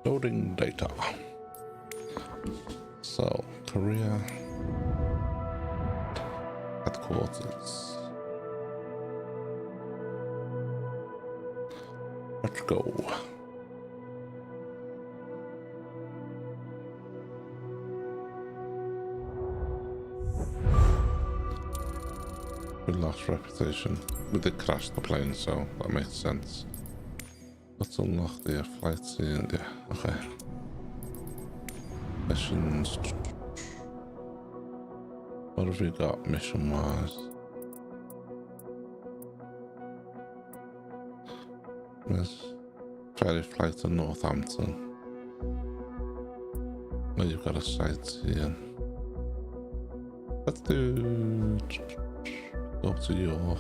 Loading data. So, Korea headquarters. Let's go. We lost reputation. We did crash the plane, so that makes sense. Let's unlock the flights in India. Okay. Missions. What have we got mission wise? There's ferry flight to Northampton. Where you've got a sightseeing. Let's do go up to York.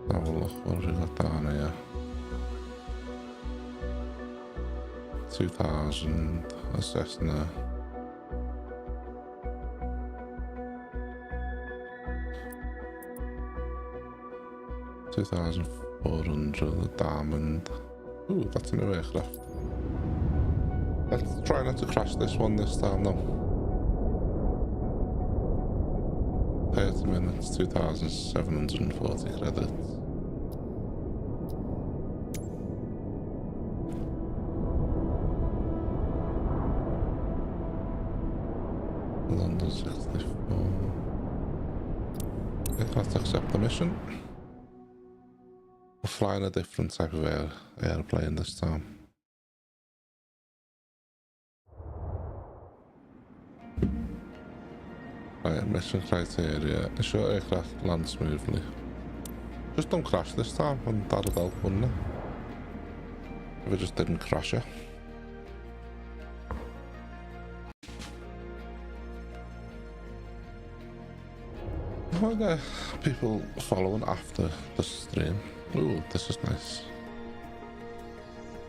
Have a look, what have we got down here? 2000, a Cessna. $2,400, the Diamond. Ooh, that's a new aircraft. Let's try not to crash this one this time though. 30 minutes, 2,740 credits. London 64. Okay, let's accept the mission. We're flying a different type of airplane this time. Right, mission criteria. Ensure aircraft land smoothly. Just don't crash this time, and that'll help, wouldn't it? If it just didn't crash it. Why are there people following after the stream? Ooh, this is nice.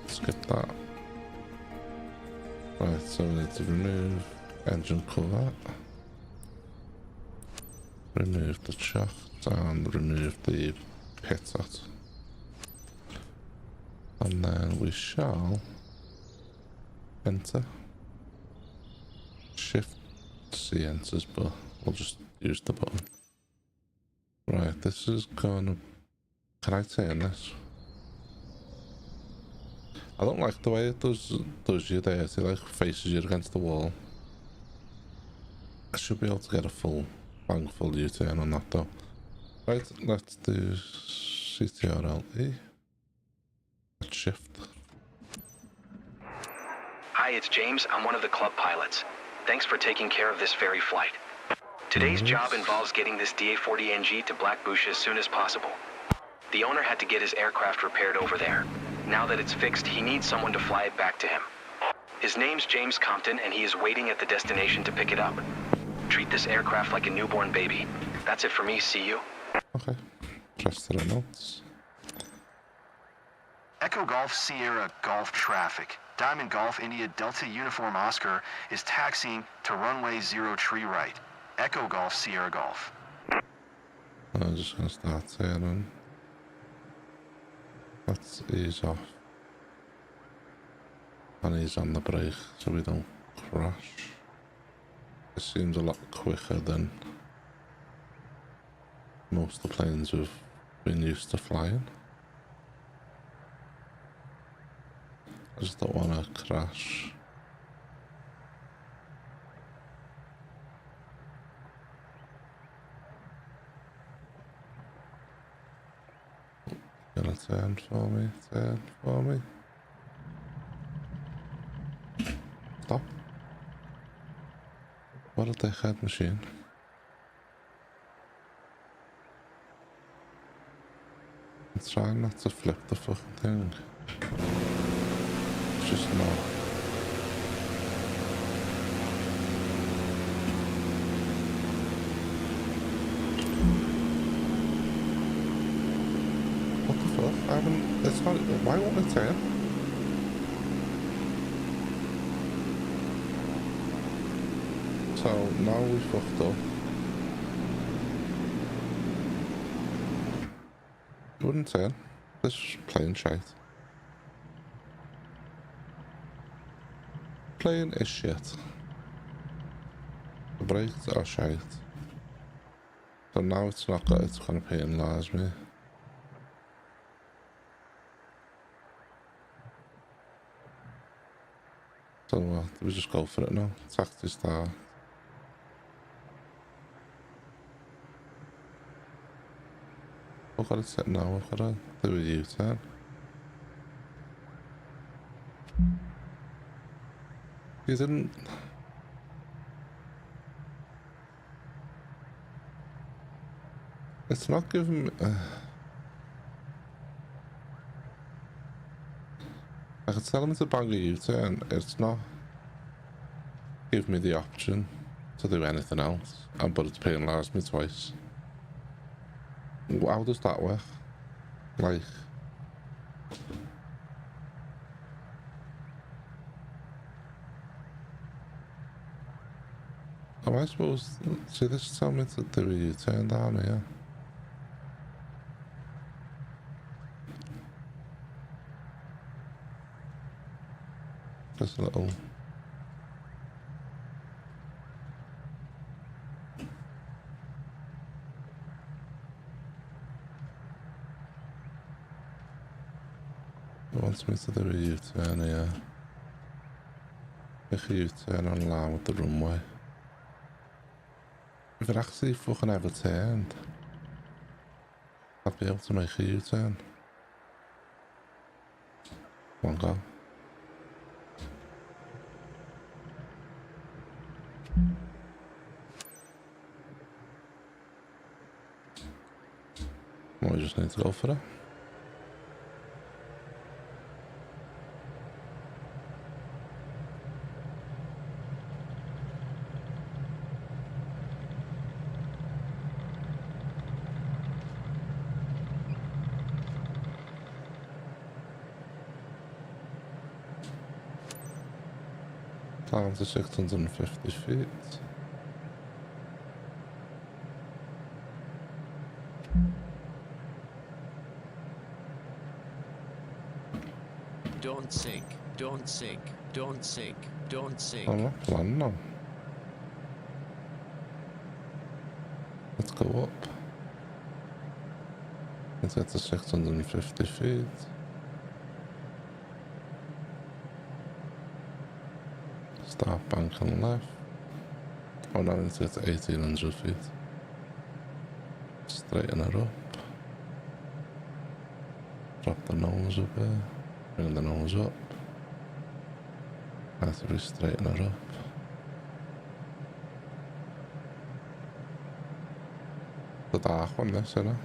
Skip that. Right, so we need to remove engine cover. Remove the shaft and remove the pitot. And then we shall enter. Shift C enters, but we'll just use the button. Right, this is gonna... Can I turn this? I don't like the way it does you there. It like faces you against the wall. I should be able to get a full U-turn on that though. Right, let's do CTRL-E. Let's shift. Hi, it's James. I'm one of the club pilots. Thanks for taking care of this ferry flight. Today's job involves getting this DA-40NG to Blackbush as soon as possible. The owner had to get his aircraft repaired over there. Now that it's fixed, he needs someone to fly it back to him. His name's James Compton, and he is waiting at the destination to pick it up. Treat this aircraft like a newborn baby. That's it for me. See you. Okay. Trust the notes. Echo Golf Sierra Golf traffic. Diamond Golf India Delta Uniform Oscar is taxiing to runway 03 right. Echo Golf Sierra Golf. I'm just gonna start turning. Let's ease off. And ease on the brake so we don't crash. It seems a lot quicker than most of the planes we've been used to flying. I just don't want to crash. Gonna turn for me, turn for me. Stop. What a dickhead machine. I'm trying not to flip the fucking thing. It's just not. What the fuck? I haven't... It's not... Why won't it turn? So now we fucked up. It wouldn't turn. This plane shite. Plane is shit. The brakes are shite. So now it's not got its kind of penalise me. So do we just go for it now? Taxi start. I've got it set now, I've got to do a U-turn. You didn't... It's not giving me... I could tell him to bang a U-turn, it's not give me the option to do anything else, but it's penalised me twice. How does that work? Like... Am I supposed to... See, this tell me to do a U-turn down here. Just a little... It wants me to do a U-turn here. Make a U-turn on line with the runway. If it actually fucking ever turned, I'd be able to make a U-turn. One go. Well, we just need to go for it. Down to 650 feet. Don't sink, don't sink, don't sink, don't sink. I'm not planning on. Let's go up. Let's get to 650 feet. Start banking left. Oh no, let's get to 1800 feet. Straighten it up. Drop the nose a bit. Bring the nose up. Have to straighten it up. The dark one, this, isn't it?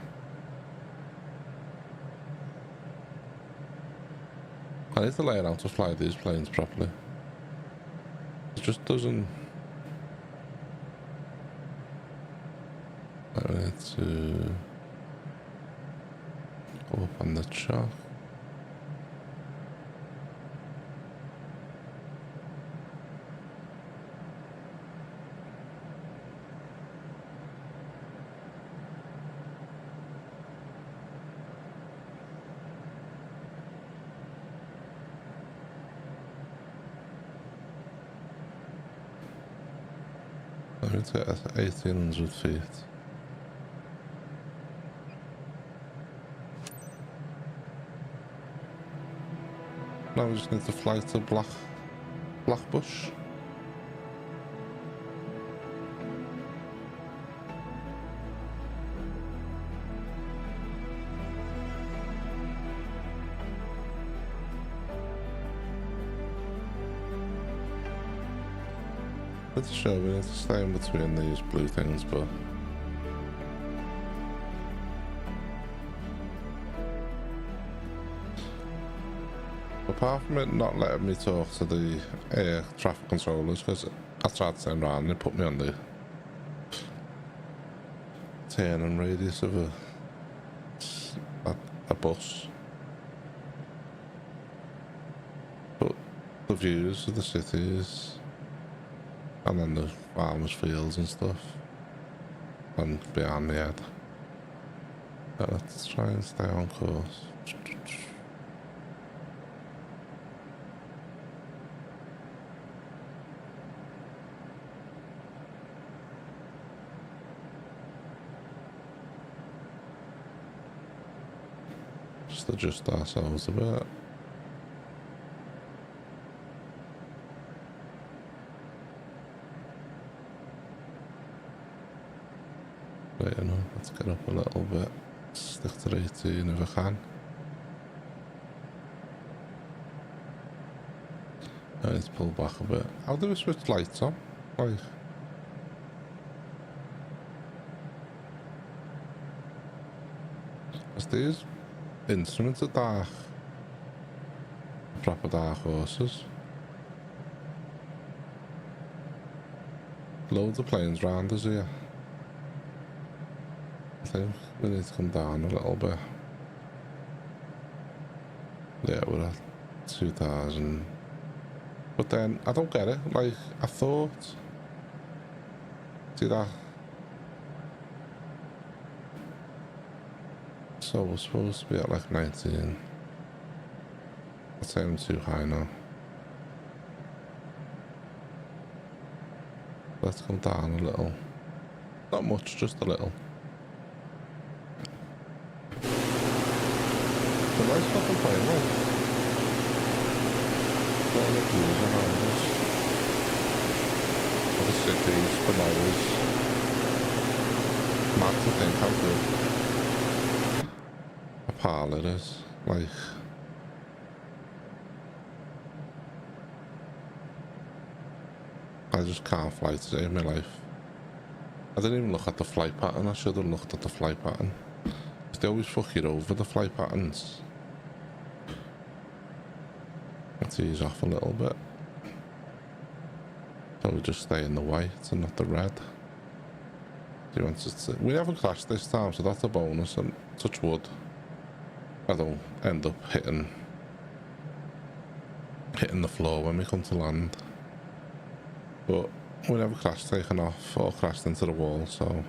I need to learn how to fly these planes properly. It just doesn't... I need to go up on the chalk. I need to get 1800 feet. Now we just need to fly to Blackbush. It's a show, we need to stay in between these blue things, but... Apart from it not letting me talk to the air traffic controllers, because I tried to turn around and they put me on the turning radius of a bus. But the views of the cities, and then the farmers' fields and stuff, and behind the head. Let's try and stay on course. just adjust ourselves a bit. Right, you know, let's get up a little bit. Stick to 18 if I can. Let's pull back a bit. How do we switch lights on? Like, as these instruments are dark, proper dark horses. Loads of planes round us here. I think we need to come down a little bit. Yeah, we're at 2000. But then, I don't get it. Like, I thought... See that? So we're supposed to be at like 19. I'd say I'm too high now. Let's come down a little. Not much, just a little. It's a nice fucking plane, like. All the views around us. All the cities, below us. Mad to think how good a pilot is. Like, I just can't fly to save my life. I didn't even look at the flight pattern. I should have looked at the flight pattern. They always fuck you over, the flight patterns. Let's ease off a little bit. So we just stay in the white and not the red. We haven't crashed this time, so that's a bonus, and touch wood, I don't end up hitting the floor when we come to land. But we never crashed taken off or crashed into the wall, so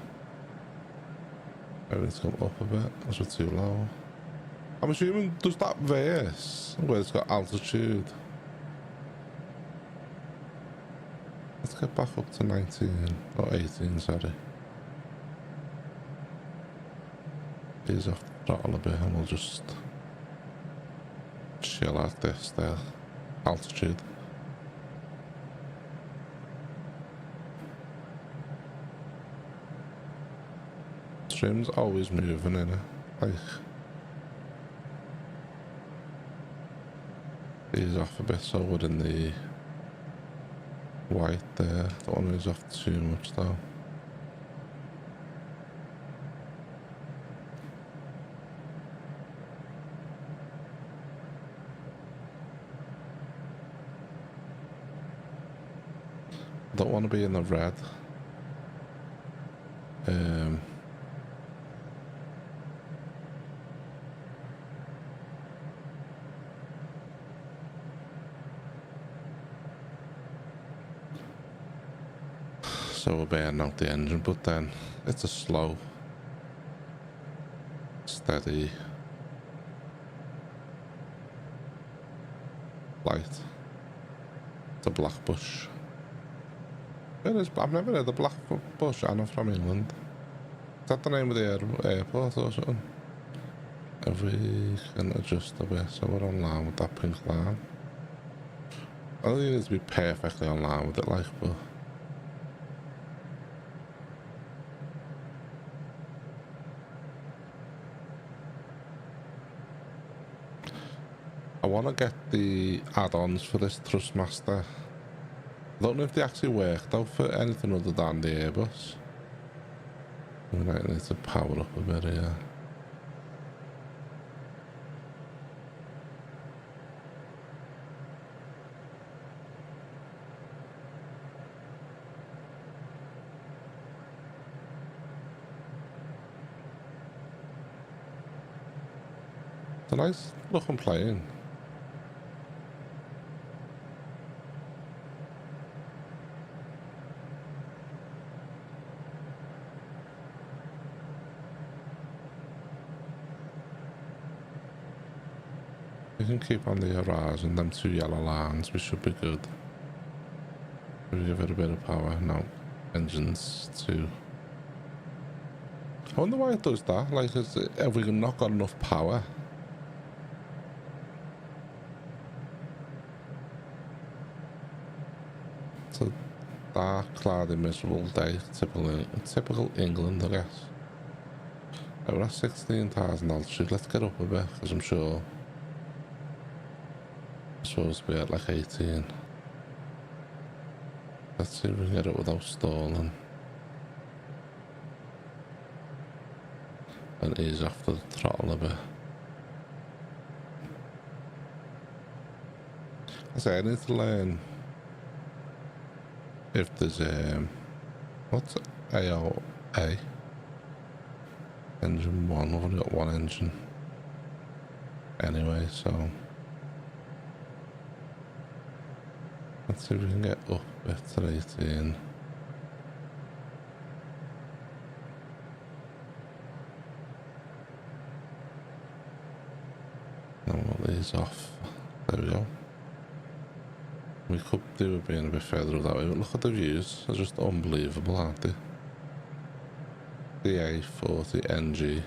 everything's come up a bit as we're too low. I'm assuming does that verse where it's got altitude. Let's get back up to 19 or 18, sorry. Ease off the throttle a bit and we'll just chill at this there altitude. Trim's always moving in it, like ease off a bit so we're in the white there. Don't want to ease off too much though. Don't want to be in the red. So we're burning out the engine, but then it's a slow, steady light. It's a Blackbush. It is, I've never heard of Blackbush, and I'm from England. Is that the name of the airport or something? If we can adjust a bit so we're on line with that pink line. I don't think it needs to be perfectly on line with it, like, but I want to get the add-ons for this Thrustmaster. I don't know if they actually work though for anything other than the Airbus. We might need to power up a bit here. It's a nice looking plane. We can keep on the horizon, them two yellow lines, we should be good. We give it a bit of power. No, engines too. I wonder why it does that, like have we not got enough power It's a dark, cloudy, miserable day. Typical England, I guess. Right, we're at 16,000 altitude. Let's get up a bit, because I'm sure we're supposed to be at like 18. Let's see if we can get it without stalling. And ease off the throttle a bit. I say I need to learn if there's what's AOA? Engine 1, we've only got one engine anyway, so let's see if we can get up a bit to 18. And we'll ease off. There we go. We could do with being a bit further that way, but look at the views. They're just unbelievable, aren't they? DA40NG.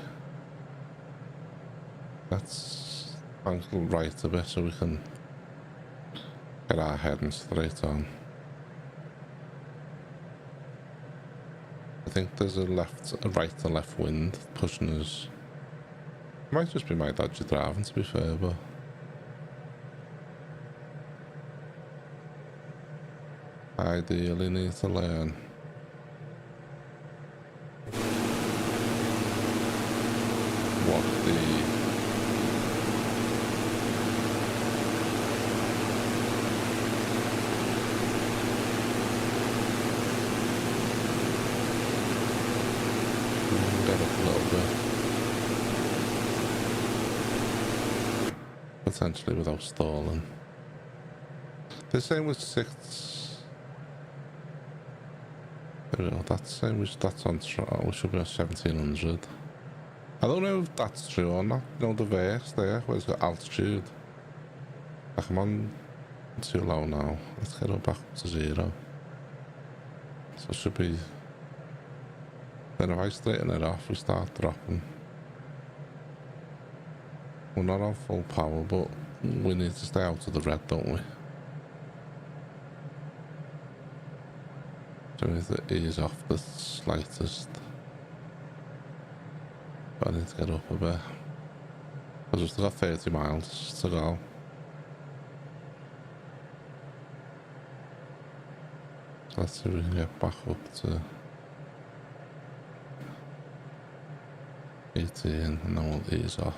Let's angle right a bit so we can get our heading straight on. I think there's a right and left wind pushing us. It might just be my dodgy driving, to be fair, but I ideally need to learn what the get up a little bit. Potentially without stalling. The same with 6. There we go, that's same with that's on throttle. We should be at 1700. I don't know if that's true or not. You know the verse there where it's got altitude. Like I'm on too low now. Let's get it back to 0. So it should be. Then if I straighten it off, we start dropping. We're not on full power, but we need to stay out of the red, don't we? So we need to ease off the slightest. But I need to get up a bit. I've just got 30 miles to go. So let's see if we can get back up to 18 and then we'll ease off.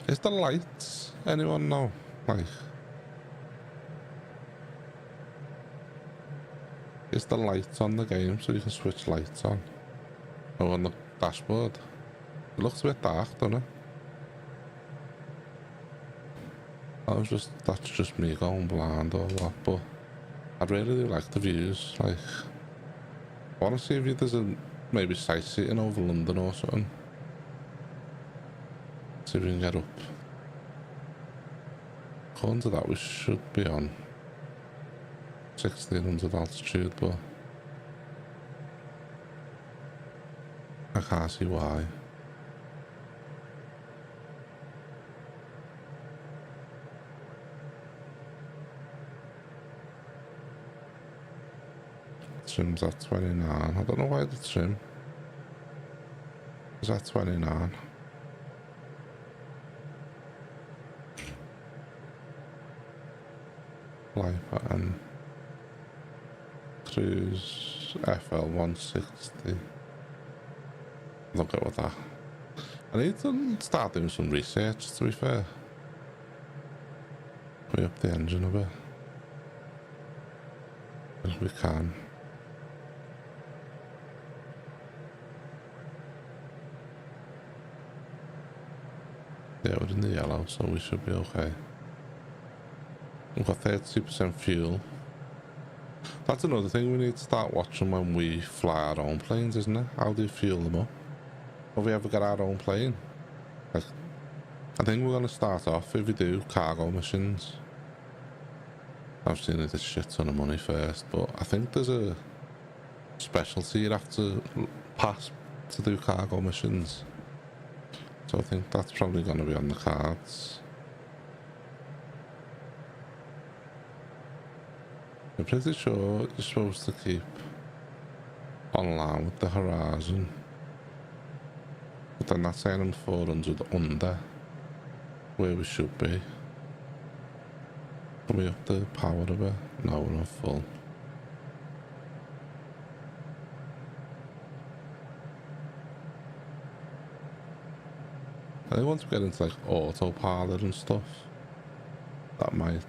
Is the lights? Anyone know? Like, is the lights on the game so you can switch lights on? Oh, on the dashboard. It looks a bit dark, doesn't it? That's just me going blind or what, but I'd really do like the views. Like, I want to see if there's maybe sightseeing over London or something. See if we can get up. According to that, we should be on 1600 altitude, but I can't see why. Trim's at 29. I don't know why the trim is at 29. Fly pattern. Cruise FL 160. Look at that. I need to start doing some research, to be fair. We up the engine a bit. As we can. Yeah, we're in the yellow, so we should be okay. We've got 32% fuel. That's another thing we need to start watching when we fly our own planes, isn't it? How do you fuel them up? Have we ever got our own plane? Like, I think we're going to start off, if we do, cargo missions. I've seen it a shit ton of money first, but I think there's a specialty you'd have to pass to do cargo missions. So I think that's probably going to be on the cards. I'm pretty sure you're supposed to keep on line with the horizon. But then that's saying 400 under where we should be. Are we up to power a bit? No, we're not full. I think once we get into like autopilot and stuff, that might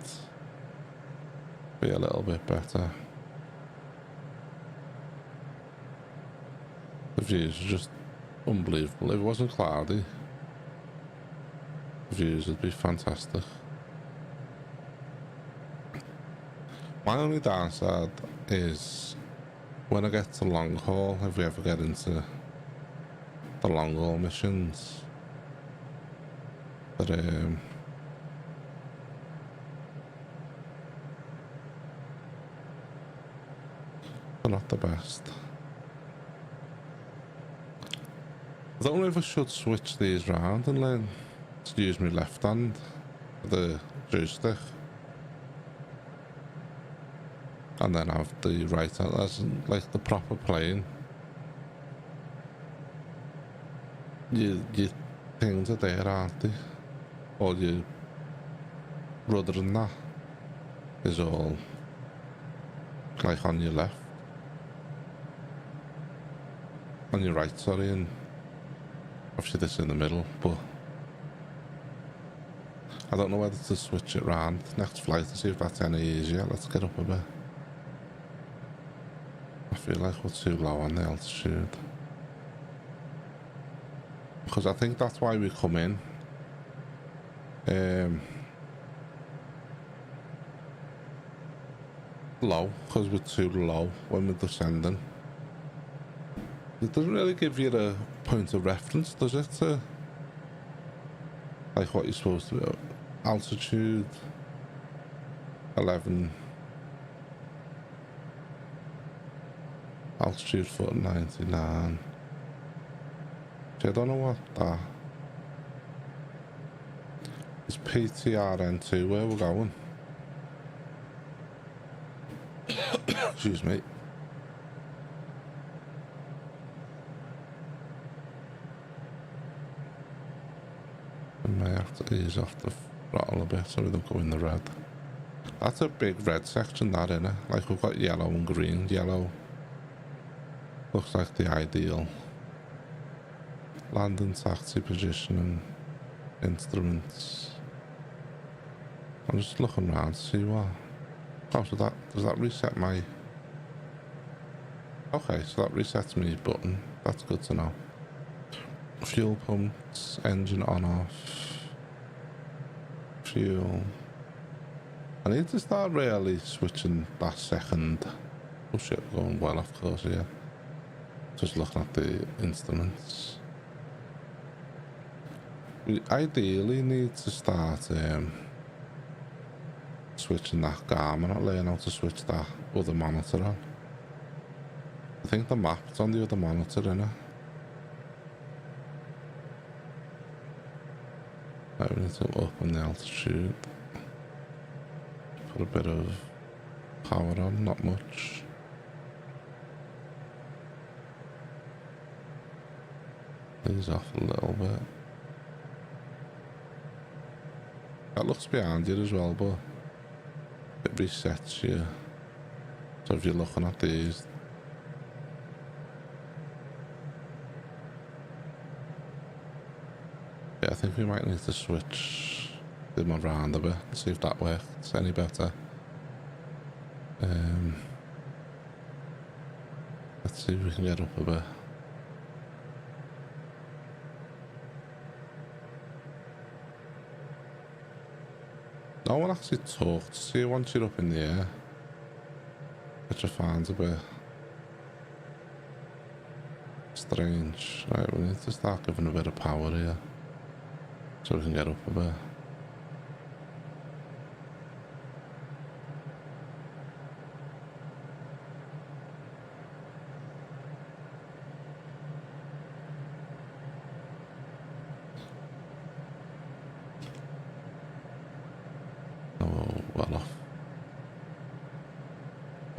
be a little bit better. The views are just unbelievable. If it wasn't cloudy, the views would be fantastic. My only downside is when I get to long haul, if we ever get into the long haul missions, that they're not the best. I don't know if I should switch these round and learn to use my left hand for the joystick, and then have the right hand as like the proper plane. Your things are there, aren't they? All your rudder and that is all like on your left, on your right, sorry, and obviously this in the middle, but I don't know whether to switch it round next flight to see if that's any easier. Let's get up a bit. I feel like we're too low on the altitude, because I think that's why we come in low, because we're too low when we're descending. It doesn't really give you a point of reference, does it, to like what you're supposed to do? Altitude 11, altitude foot 99. See, I don't know what that is. PTRN2 where we're going. Excuse me. I may have to ease off the throttle a bit so we don't go in the red. That's a big red section, that, innit? Like we've got yellow and green. Yellow looks like the ideal landing, taxi position and instruments. I'm just looking around to see what. Oh, so does that reset my. Okay, so that resets me button. That's good to know. Fuel pumps, engine on off. Fuel. I need to start really switching that second. Oh shit, going well of course, yeah. Just looking at the instruments. We ideally need to start switching that Garmin, not learning how to switch that other monitor on. I think the map's on the other monitor, innit? Right, we need to open the altitude. Put a bit of power on, not much. These off a little bit. That looks behind you as well, but it resets you. So if you're looking at these, yeah, I think we might need to switch them around a bit and see if that works any better. Let's see if we can get up a bit. No one actually talks to you once you're up in the air, which I find a bit strange. Right, we need to start giving a bit of power here so we can get up a bit. Oh, well off.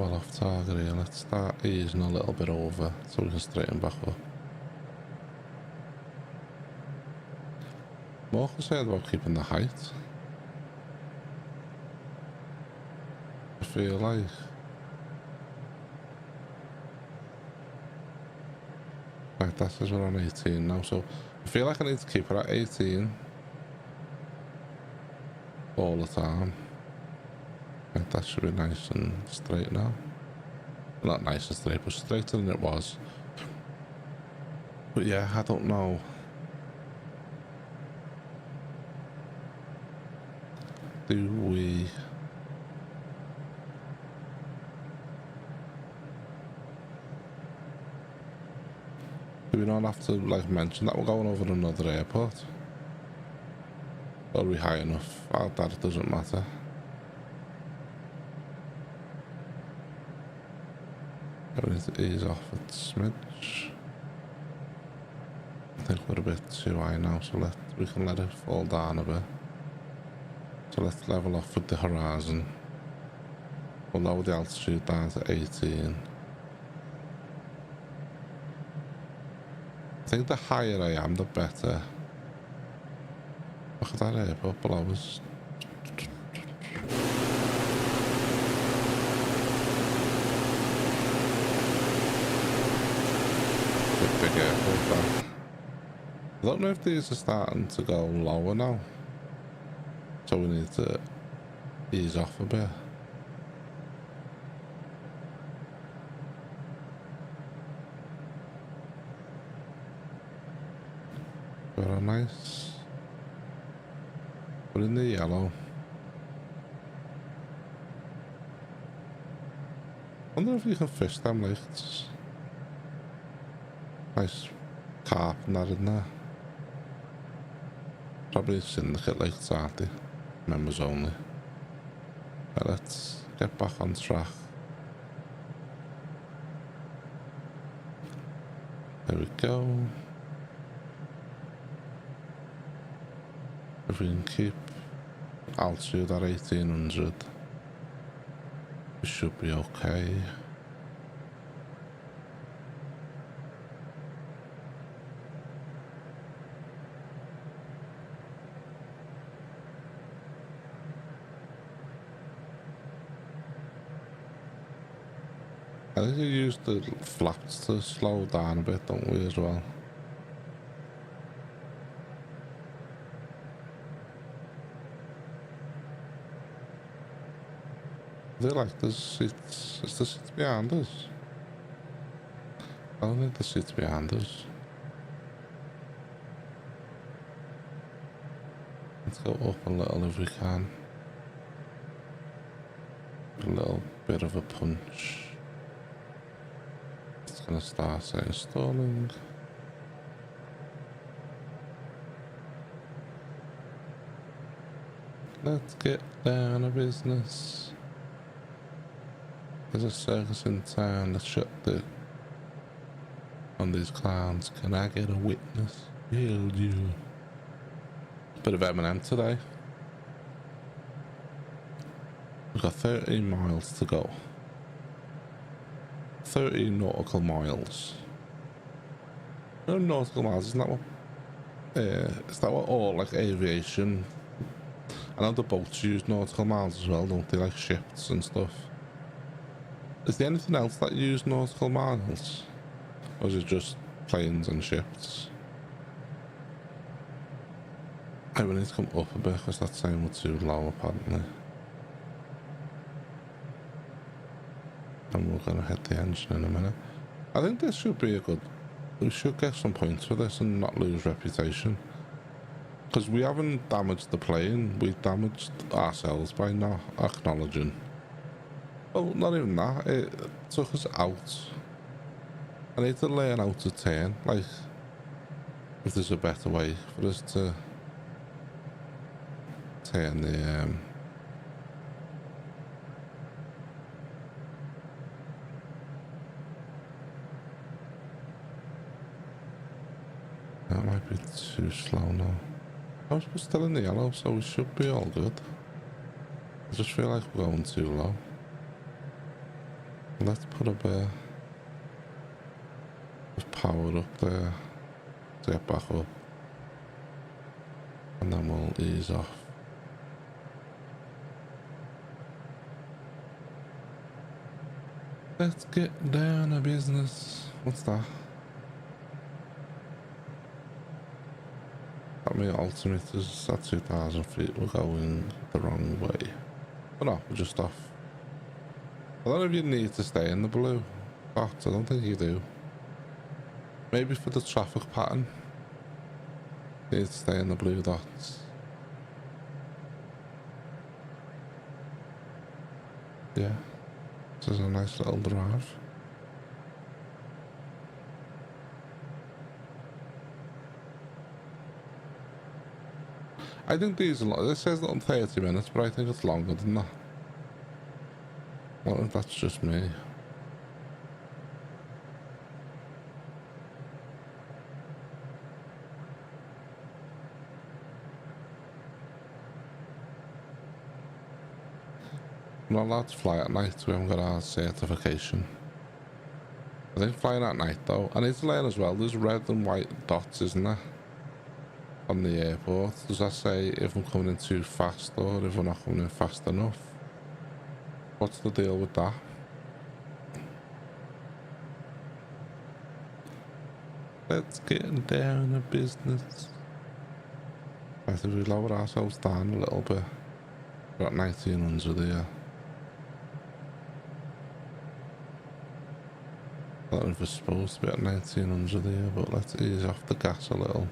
well off target here. Let's start easing a little bit over so we can straighten back up. More concerned about keeping the height. I feel like right, that says we're on 18 now, so I feel like I need to keep it at 18 all the time. Right, that should be nice and straight now. Not nice and straight, but straighter than it was. But yeah, I don't know. Do we... Do we not have to like mention that we're going over another airport? Or are we high enough out that it doesn't matter? We need to ease off a smidge. I think we're a bit too high now, so we can let it fall down a bit. So let's level off with the horizon. We'll lower the altitude down to 18. I think the higher I am, the better. Look at that airport below us. Big airport there. I don't know if these are starting to go lower now. So we need to ease off a bit. Very nice. We're in the yellow. Wonder if you can fish them lakes. Nice carp and that in there. Probably syndicate lakes, aren't they? Members only. Right, let's get back on track. There we go. If we can keep altitude at 1800, we should be okay. I think we use the flaps to slow down a bit, don't we, as well? They like the seats. Is the seats behind us? I don't think the seats behind us. Let's go up a little if we can. A little bit of a punch. It's gonna start saying stalling. Let's get down to business. There's a circus in town. Let's shut the on these clowns. Can I get a witness? Hell you. Bit of Eminem today. We've got 13 miles to go. 30 nautical miles. No nautical miles, isn't that what? Is that what all like aviation? I know the boats use nautical miles as well, don't they? Like ships and stuff. Is there anything else that use nautical miles? Or is it just planes and ships? I we need to come up a bit because that's saying we're too low apparently. And we're going to hit the engine in a minute. I think this should be a good... We should get some points for this and not lose reputation. Because we haven't damaged the plane, we've damaged ourselves by not acknowledging. Well, not even that, it took us out. I need to learn how to turn, like, if there's a better way for us to turn the, that might be too slow now. I was still in the yellow, so we should be all good. I just feel like we're going too low. Let's put a bit of power up there to get back up. And then we'll ease off. Let's get down to business. What's that? That mean ultimate is at 2,000 feet. We're going the wrong way. But no, we're just off. I don't know if you need to stay in the blue dots. I don't think you do. Maybe for the traffic pattern, you need to stay in the blue dots. Yeah, this is a nice little drive. I think these are, this says on 30 minutes, but I think it's longer than that. Well, that's just me. I'm not allowed to fly at night. We haven't got our certification. I think flying at night though. I need to learn as well. There's red and white dots, isn't there? On the airport. Does that say if I'm coming in too fast or if we're not coming in fast enough? What's the deal with that? Let's get down to business. I think we lower ourselves down a little bit. We're at 1900 here. I don't know if we're supposed to be at 1900 here, but let's ease off the gas a little.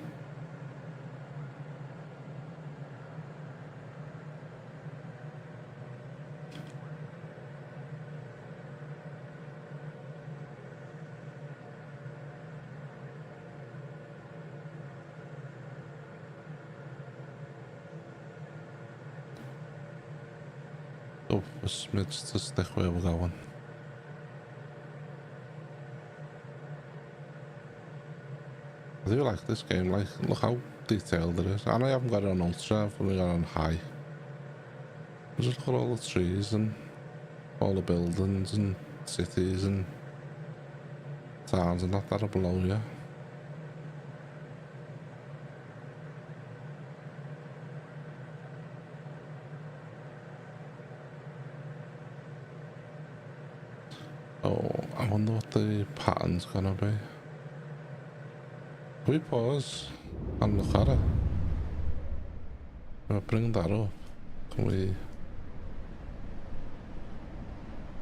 Up a smidge to stick where we're going. I do like this game, like, look how detailed it is. And I haven't got it on ultra, I've only got it on high. Just look at all the trees and all the buildings and cities and towns and that are below you. Oh, I wonder what the pattern's gonna be. Can we pause and look at it? I'll bring that up. Can we?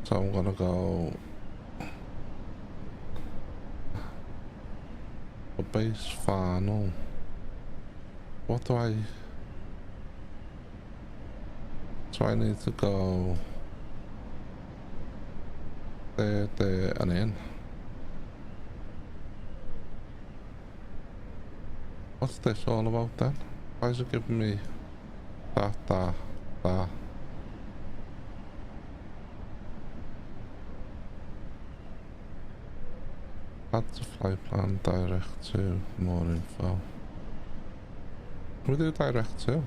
So I'm gonna go a base final. What do I? So I need to go there, and in. What's this all about then? Why is it giving me that? Add to flight plan, direct to, more info. Can we do direct to?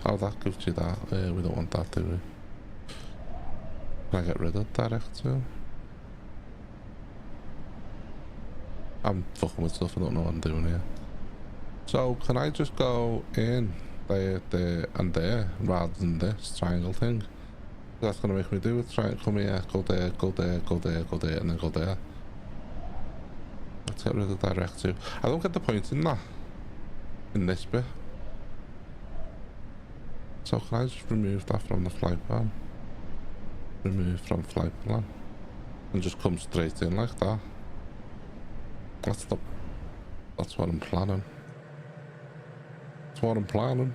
Oh, that gives you that. We don't want that, do we? Can I get rid of direct to? I'm fucking with stuff, I don't know what I'm doing here. So, can I just go in there, and there, rather than this triangle thing? That's gonna make me do it. Try and come here, go there, go there, go there, go there, and then go there. Let's get rid of direct to. I don't get the point in that. In this bit. So, can I just remove that from the flight plan? Remove from flight plan. And just come straight in like that. That's what I'm planning. That's what I'm planning.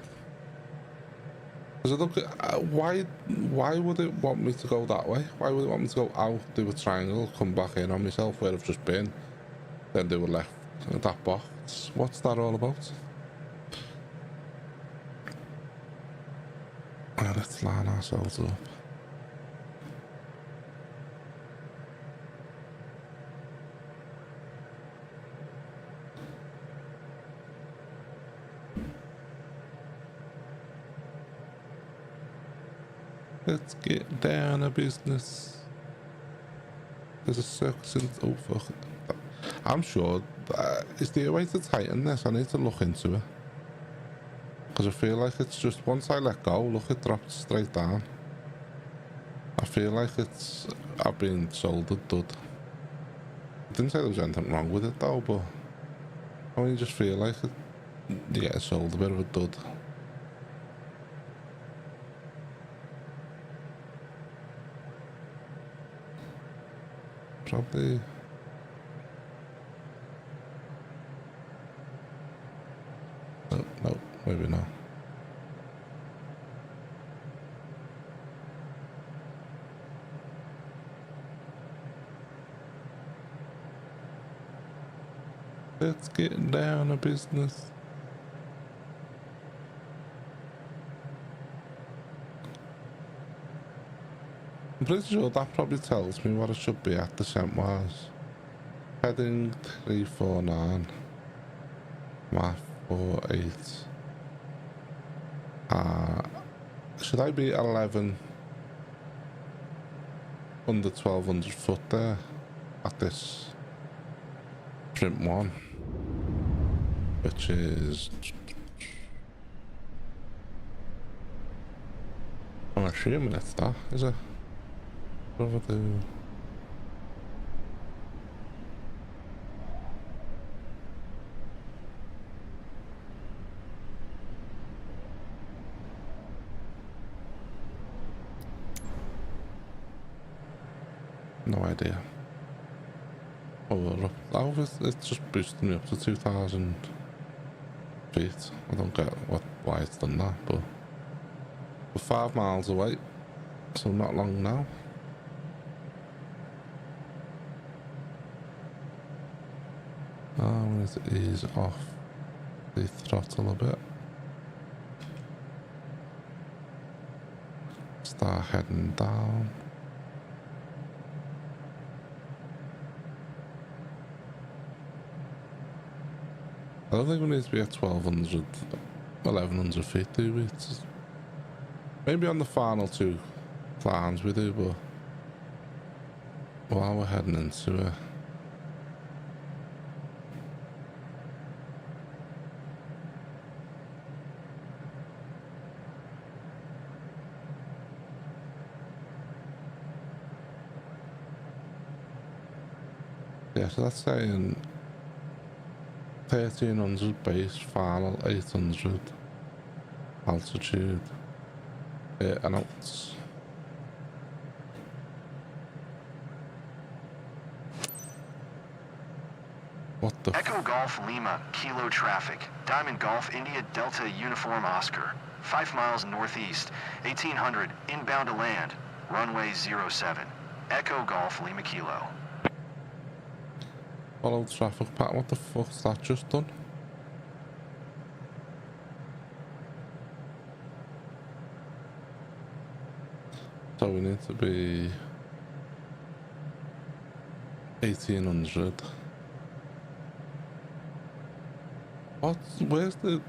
Because I look, why would it want me to go that way? Why would it want me to go out, do a triangle, come back in on myself where I've just been, then do a left in that box? What's that all about? Let's line ourselves up. Let's get down to business. There's a circus in. Oh fuck! I'm sure. Is there a way to tighten this? I need to look into it because I feel like it's just once I let go, look, it dropped straight down. I feel like I've been sold a dud. I didn't say there was anything wrong with it though, but I mean, you just feel like you get sold a bit of a dud. Probably. No, maybe not. Let's get down to business. I'm pretty sure that probably tells me what I should be at descent-wise. Heading 349. Map 48. Should I be 11 under 1200 foot there at this print one, which is, I'm assuming it's that, is it? What do I do? No idea. Oh, look, it's just boosting me up to 2,000 feet. I don't get why it's done that, but we're 5 miles away, so not long now. I'm going to ease off the throttle a bit. Start heading down. I don't think we need to be at 1,200, 1,100 feet, do we? Maybe on the final 2 climbs we do, but while we're heading into it, yeah, so that's saying 1,300 base, final 800 altitude, and out. What the Echo Golf Lima, Kilo traffic. Diamond Golf India Delta Uniform Oscar. 5 miles northeast, 1800 inbound to land. Runway 07. Echo Golf Lima Kilo. Follow traffic pattern? What the fuck's that just done? So we need to be 1,800. What? Where's the...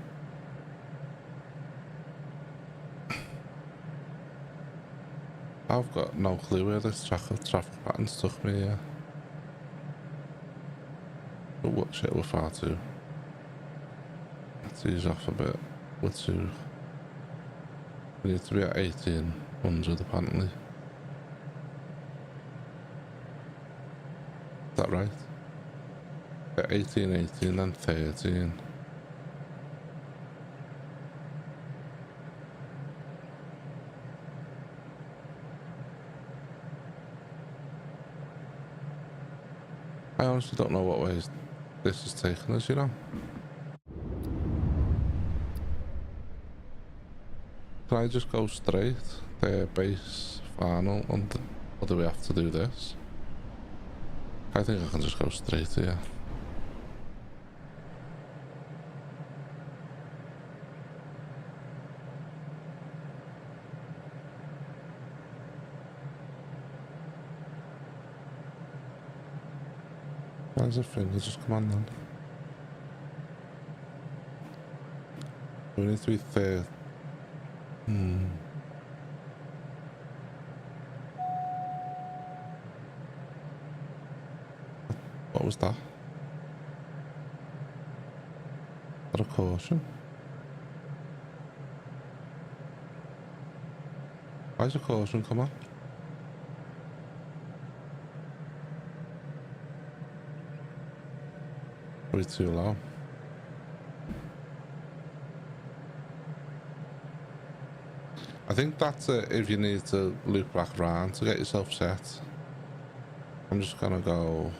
I've got no clue where this traffic pattern's took me, yeah. But what shit, we're far too. Let's ease off a bit. We're too... We need to be at 1,800 apparently. Is that right? At 18, then 13. I honestly don't know what ways this is taking us, you know? Can I just go straight there, base, final, or do we have to do this? I think I can just go straight here. Where's the thing? Just come on then. We need to be fair. was that? Is that a caution? Why's a caution come on? Are we too low? I think that's it if you need to loop back around to get yourself set. I'm just gonna go.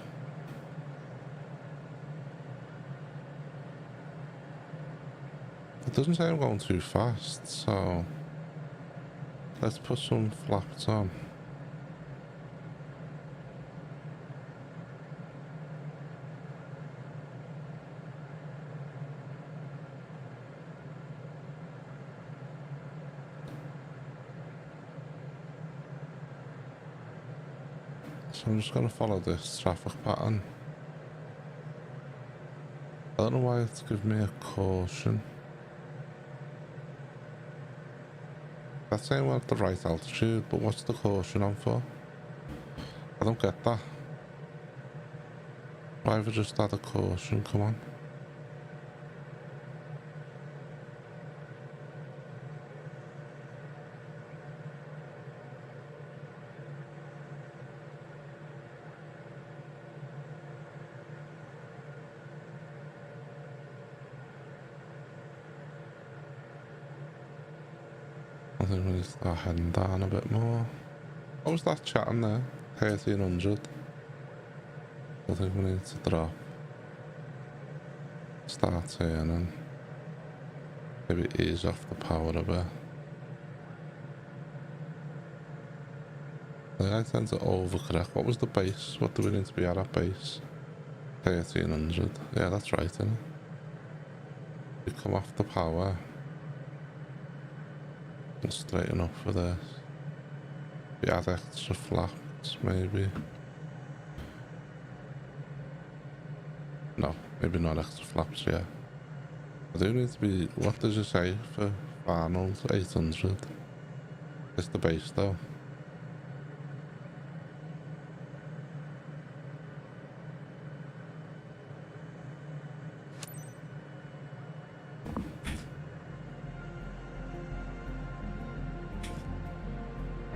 It doesn't say I'm going too fast, so let's put some flaps on. So I'm just going to follow this traffic pattern. I don't know why it's giving me a caution. That's saying we're at the right altitude, but what's the caution on for? I don't get that. Why have we just had a caution? Come on. I think we need to start heading down a bit more. What was that chatting there? 1300. I think we need to drop. Start turning. Maybe ease off the power a bit. I tend to overcorrect. What was the base? What do we need to be at base? 1300. Yeah, that's right, isn't it? We come off the power. And straighten up for this. We add extra flaps, maybe. No, maybe not extra flaps, yeah. I do need to be, what does it say for Arnold? 800. It's the base though.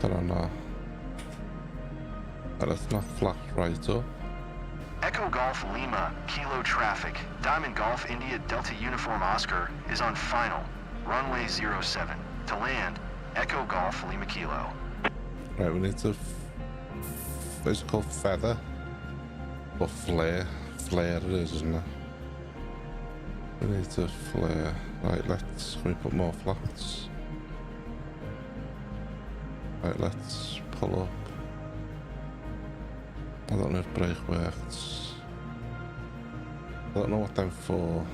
I don't know. Let's not flash right up. Echo Golf Lima, Kilo traffic. Diamond Golf India Delta Uniform Oscar is on final. Runway 07. To land, Echo Golf Lima Kilo. Right, we need to... What's it called? Feather? Or flare? Flare it is, isn't it? We need to flare. Right, can we put more flaps? Right, let's pull up. I don't know if brake works. I don't know what them for.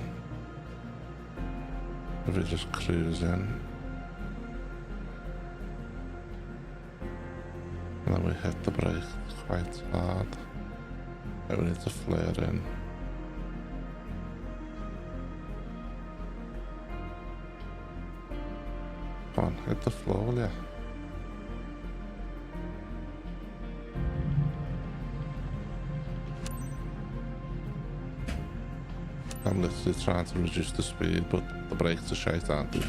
If we just cruise in. And then we hit the brake quite hard. Right, we need to flare in. Come on, hit the floor, will ya? I'm literally trying to reduce the speed, but the brakes are shite, aren't they?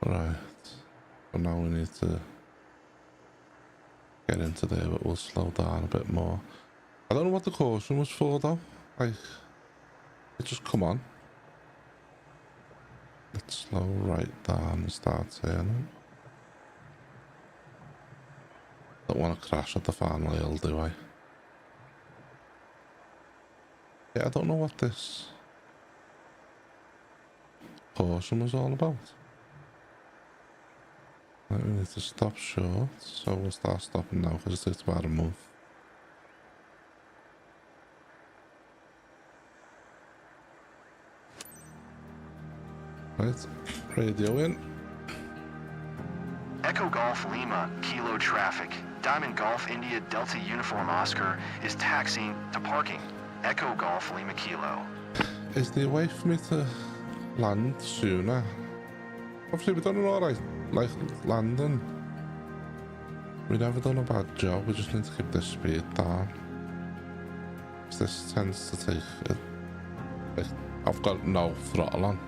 Right. So now we need to get into there, but we'll slow down a bit more. I don't know what the caution was for though. Like, it just come on. Let's slow right down and start turning. Don't want to crash at the final hill, do I? Yeah, I don't know what this caution was all about. Right, we need to stop short, so we'll start stopping now because it's about a move. Right, radio in. Echo Golf Lima, Kilo traffic. Diamond Golf India Delta Uniform Oscar is taxiing to parking. Echo Golf Lima Kilo. Is there a way for me to land sooner? Obviously we don't know, like landing. We never done a bad job, we just need to keep this speed down. 'Cause this tends to take it. I've got no throttle on.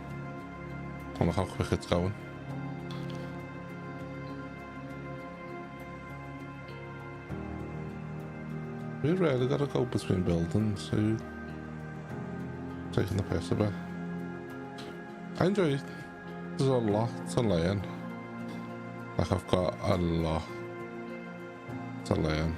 And look how quick it's going. We really gotta go between buildings. So you taking the piss a bit. I enjoy it. There's a lot to learn. Like I've got a lot to learn.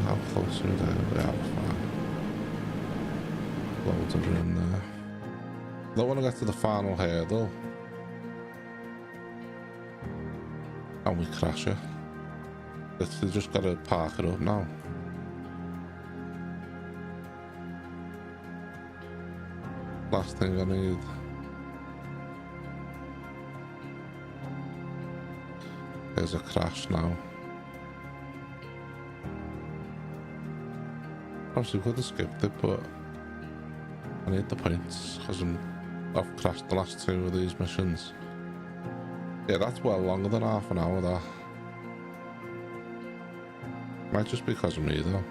How close are we there? We are far. Loads of room there. Don't want to get to the final hurdle. And we crash it. Literally just got to park it up now. Last thing I need. There's a crash now. Obviously could have skipped it, but I need the points because I've crashed the last two of these missions. Yeah, that's well longer than half an hour, that. Might just be because of me, though.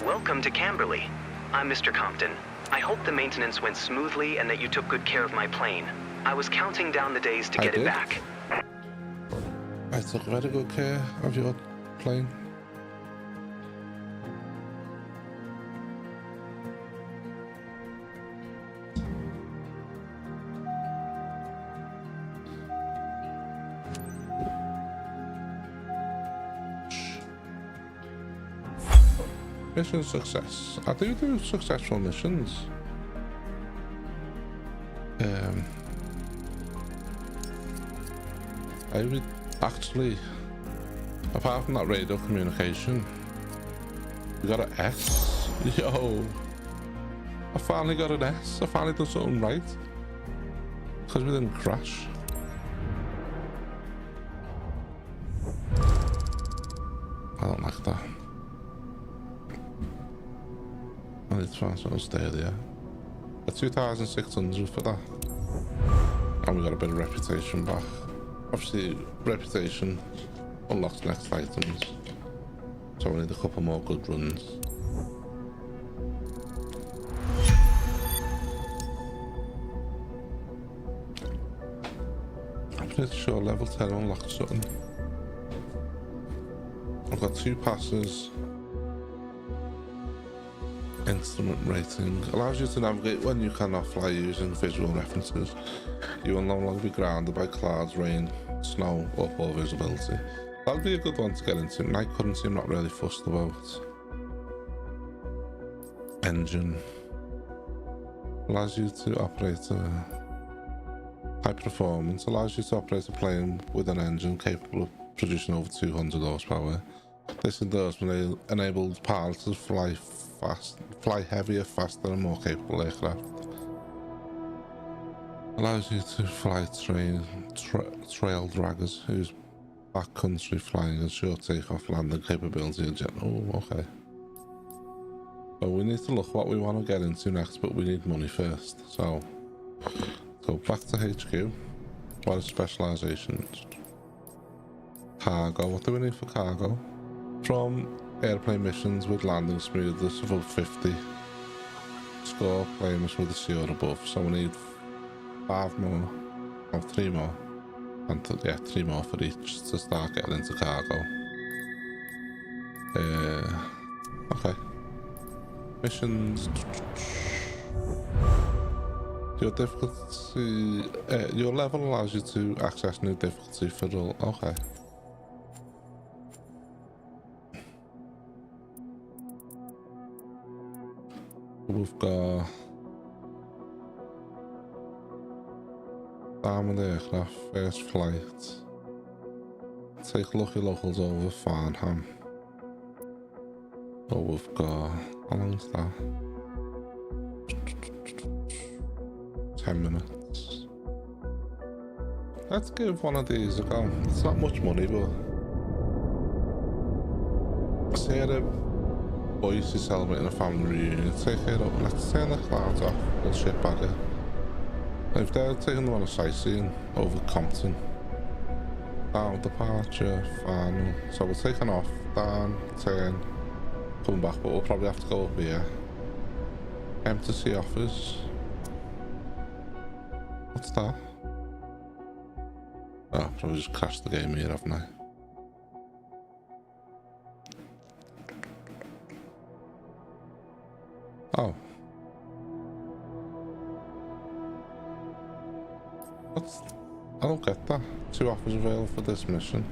Welcome to Camberley. I'm Mr. Compton. I hope the maintenance went smoothly and that you took good care of my plane. I was counting down the days to get it back. I took very good care of your plane. Mission success. I do successful missions. I would actually, apart from that radio communication, we got an S. Yo, I finally got an S. I finally done something right because we didn't crash. I don't like that. I need to find something steadier. A 2,600 for that. And we got a bit of reputation back. Obviously, reputation unlocks next items. So we need a couple more good runs. I'm pretty sure level 10 unlocks something. I've got 2 passes. Instrument rating allows you to navigate when you cannot fly using visual references. You will no longer be grounded by clouds, rain, snow, or poor visibility. That'll be a good one to get into. Night currency I'm not really fussed about. Engine allows you to operate a high performance, allows you to operate a plane with an engine capable of producing over 200 horsepower. This endorsement enables pilots to fly heavier, faster and more capable aircraft. Allows you to fly trail draggers whose backcountry flying and short takeoff landing capability. Oh, okay. So we need to look what we want to get into next, but we need money first. So go back to HQ. What is specialization? Cargo. What do we need for cargo? From airplane missions with landing smoothness of about 50. Score planes with a C or above. So we need 5 more, or 3 more. And 3 more for each to start getting into cargo. Okay. Missions. Your difficulty, your level allows you to access new difficulty for all. Okay. We've got Diamond Aircraft, first flight. Take Lucky Locals over Farnham. Oh, we've got, how long is that? 10 minutes. Let's give one of these a go. It's not much money, but Sarah Boyce is celebrating a family reunion. Take it up. Let's turn the clouds off. We'll ship back in. If they're taking them on a sightseeing over Compton. Down, departure, final. So we're taking off, down, turn, coming back, but we'll probably have to go up here. Empty offers. What's that? Oh, probably just crashed the game here, haven't I? Oh. What's... I don't get that. 2 offers available for this mission.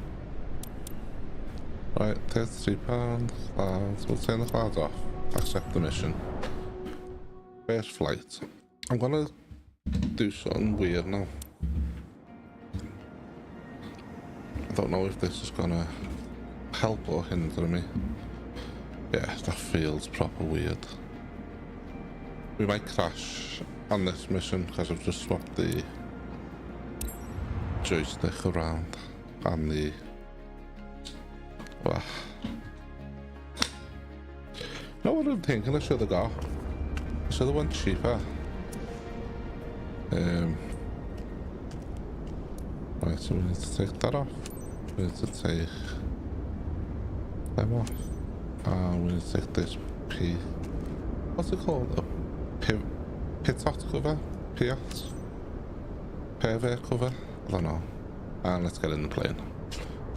Right, £33. Clouds. We'll turn the clouds off. Accept the mission. First flight. I'm gonna do something weird now. I don't know if this is gonna help or hinder me. Yeah, that feels proper weird. We might crash on this mission because I've just swapped the joystick around and the... Well, you know what I'm thinking I should have got? I should have went cheaper. Right, so we need to take that off. We need to take them off. And we need to take this P... What's it called? Pitot cover? Piot? Pervert cover? I don't know. And let's get in the plane.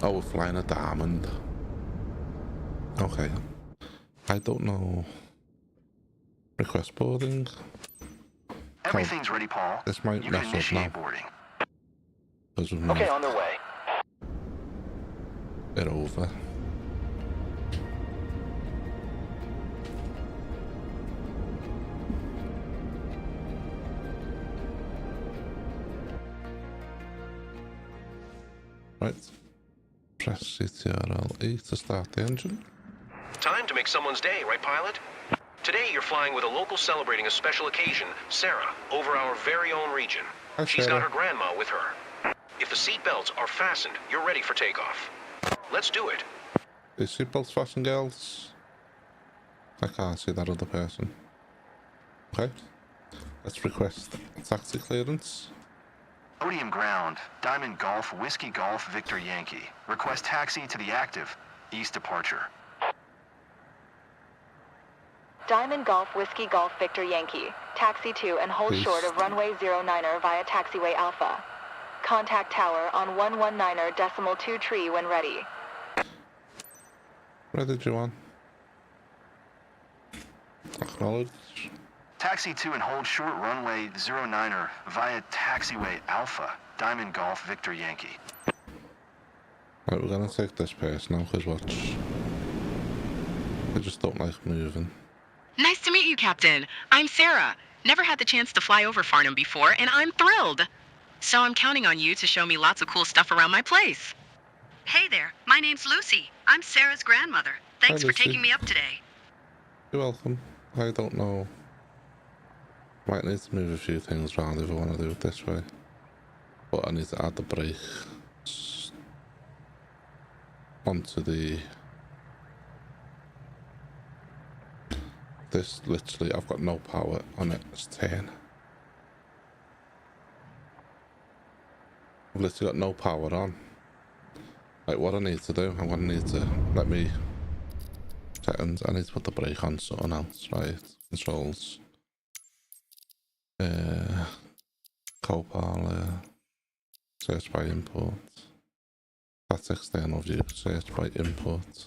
Oh, we're flying a Diamond. Okay. I don't know. Request boarding. Everything's ready, Paul. This might You mess can up initiate now. boarding. Because we've Okay, moved on their way. it over. Right. Press CTRL-E to start the engine. Time to make someone's day, right, pilot? Today you're flying with a local celebrating a special occasion, Sarah, over our very own region. Hi, She's Sarah. got her grandma with her. If the seatbelts are fastened, you're ready for takeoff. Let's do it. Is seatbelts fastened, girls? I can't see that other person. Okay. Let's request taxi clearance. Podium ground. Diamond Golf, Whiskey Golf, Victor Yankee. Request taxi to the active. East departure. Diamond Golf, Whiskey Golf, Victor Yankee. Taxi to and hold Please. short of runway 09er via taxiway Alpha. Contact tower on 119er decimal 2 tree when ready. Where did you want? Acknowledge. Taxi to and hold short runway 09er via taxiway Alpha. Diamond Golf, Victor Yankee. Right, we're gonna take this pace now, because watch. I just don't like moving. Nice to meet you, Captain. I'm Sarah. Never had the chance to fly over Farnham before, and I'm thrilled. So I'm counting on you to show me lots of cool stuff around my place. Hey there, my name's Lucy. I'm Sarah's grandmother. Thanks for Lucy. taking me up today. You're welcome. I don't know. Might need to move a few things around if I want to do it this way. But I need to add the brake onto the... This literally, I've got no power on it. It's 10. I've literally got no power on. Like, what I need to do, I'm gonna need to let me settings. I need to put the brake on something else, right? Controls. Copilot. Search by import. That's external view. Search by import.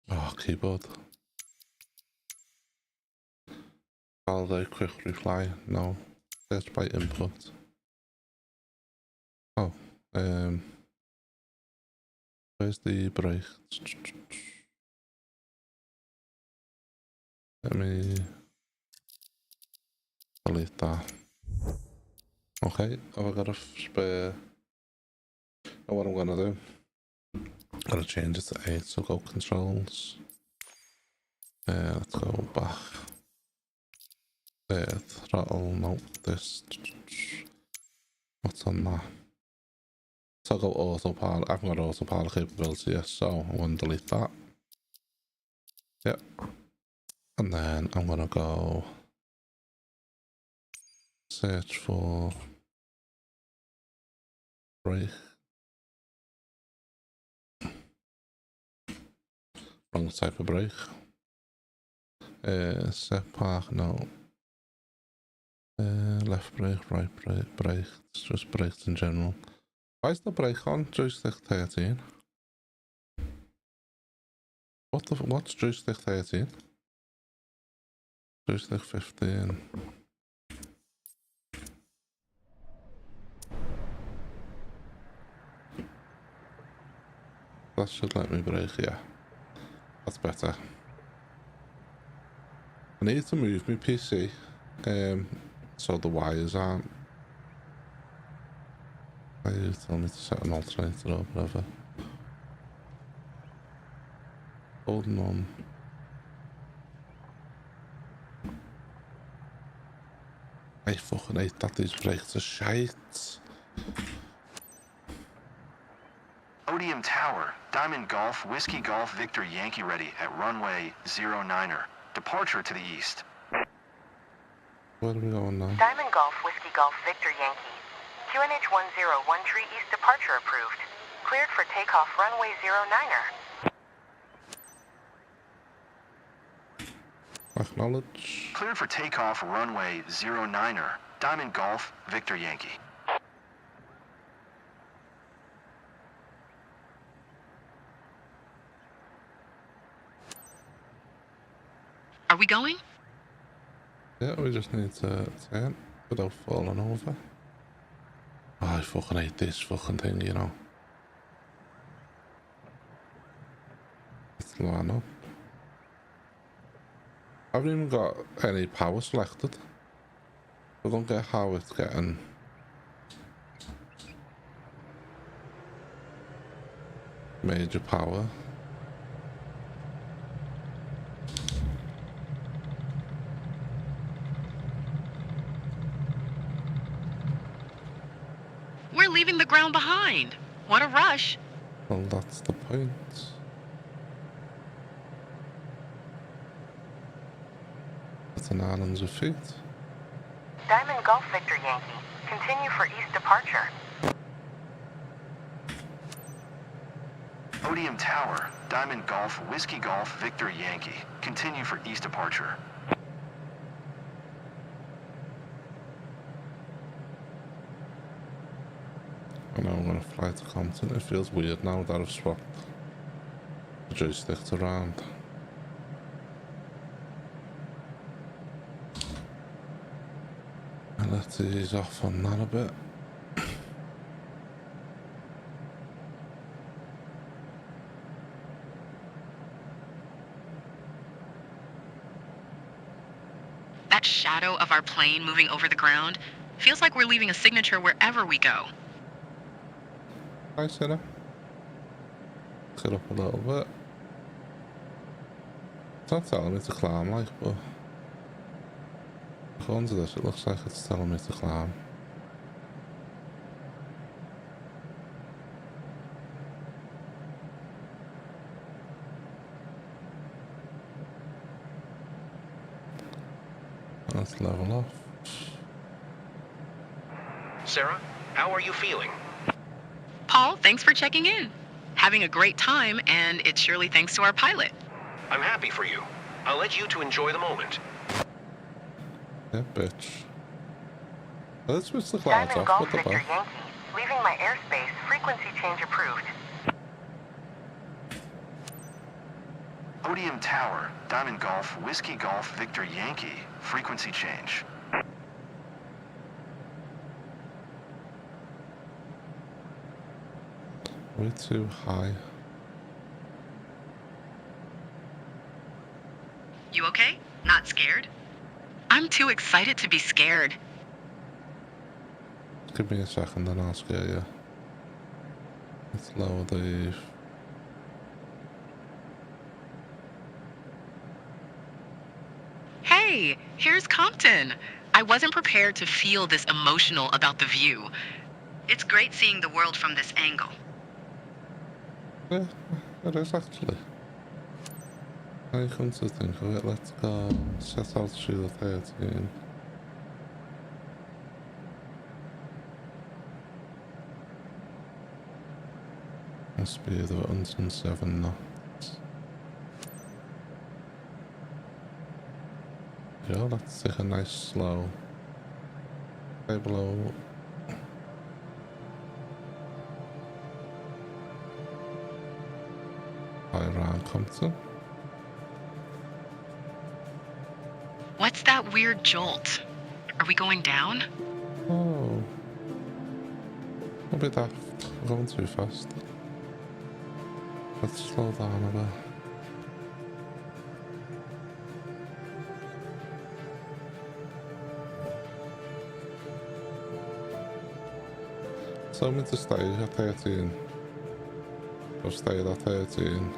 Oh, keyboard. Validate quick reply. No. Search by input. Oh. Where's the brake? Let me delete that. Okay, have I got a spare? Know what I'm gonna do? Gotta change it to 8, so go controls. Let's go back. There, throttle, no, this. What's on that? So I'll go autopilot. I haven't got autopilot capability yet, so I'm going to delete that. Yep. And then I'm going to go search for brake. Wrong type of brake. Set park, no. Left brake, right brake. It's just brakes in general. Why is the brake on joystick 13? What's joystick 13? Joystick 15. That should let me brake, yeah. That's better. I need to move my PC, so the wires aren't. You tell me to set an alternator or whatever. Holding on. I fucking hate that these brakes are shite. Odium Tower, Diamond Golf, Whiskey Golf, Victor Yankee ready at runway 09er. Departure to the east. Where are we going now? Diamond Golf, Whiskey Golf, Victor Yankee. QNH 101 Tree East departure approved. Cleared for takeoff runway 09er. Acknowledge. Cleared for takeoff runway 09er. Diamond Golf, Victor Yankee. Are we going? Yeah, we just need to turn without falling over. Oh, I fucking hate this fucking thing, you know. Let's line up. I haven't even got any power selected. I don't get how it's getting major power. We're leaving the ground behind. What a rush. Well, that's the point. It's an islands of feet. Diamond Golf, Victor Yankee. Continue for east departure. Odium Tower, Diamond Golf, Whiskey Golf, Victor Yankee. Continue for east departure. I know I'm gonna fly to Compton. It feels weird now that I've swapped the joysticks around. And let's ease off on that a bit. That shadow of our plane moving over the ground feels like we're leaving a signature wherever we go. Hi, Sarah. Get up a little bit. It's not telling me to climb, like, but according to this, it looks like it's telling me to climb. Let's level off. Sarah, how are you feeling? Paul, thanks for checking in. Having a great time, and it's surely thanks to our pilot. I'm happy for you. I'll let you two enjoy the moment. Yeah, bitch. Let's switch the clouds Diamond off. Golf, What the Victor fuck? Yankee. Leaving my airspace. Frequency change approved. Odium Tower, Diamond Golf, Whiskey Golf, Victor Yankee. Frequency change. Way too high. You okay? Not scared? I'm too excited to be scared. Give me a second and I'll scare you. Let's lower the... Hey, here's Compton. I wasn't prepared to feel this emotional about the view. It's great seeing the world from this angle. Yeah, it is actually. I come to think of it, let's go set altitude 13. Speed of 107 knots. Yeah, let's take a nice slow. Stay below. Fly around Compton. What's that weird jolt? Are we going down? Oh. A bit daft. We're going too fast. Let's slow down a bit. Tell me to stay at 13. I've stayed at 13.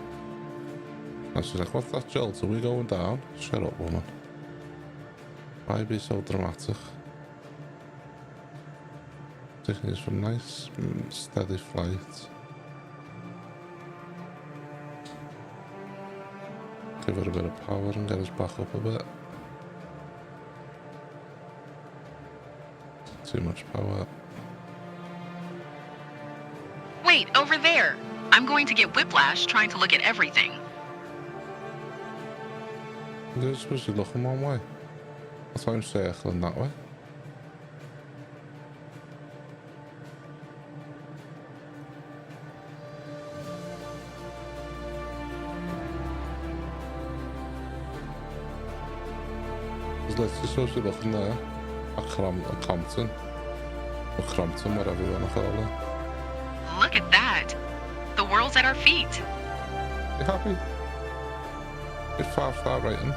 And she's like, what's that jolt? Are we going down? Shut up, woman. Why be so dramatic? Taking this for nice, steady flight. Give it a bit of power and get us back up a bit. Too much power. Wait, over there! I'm going to get whiplash trying to look at everything. You're supposed to be looking one way. That's why I'm circling that way. Because let's just supposed to be looking there. At Compton. Or Crompton, whatever you want to call it. Look at that! The world's at our feet. You happy? Good 5-star rating.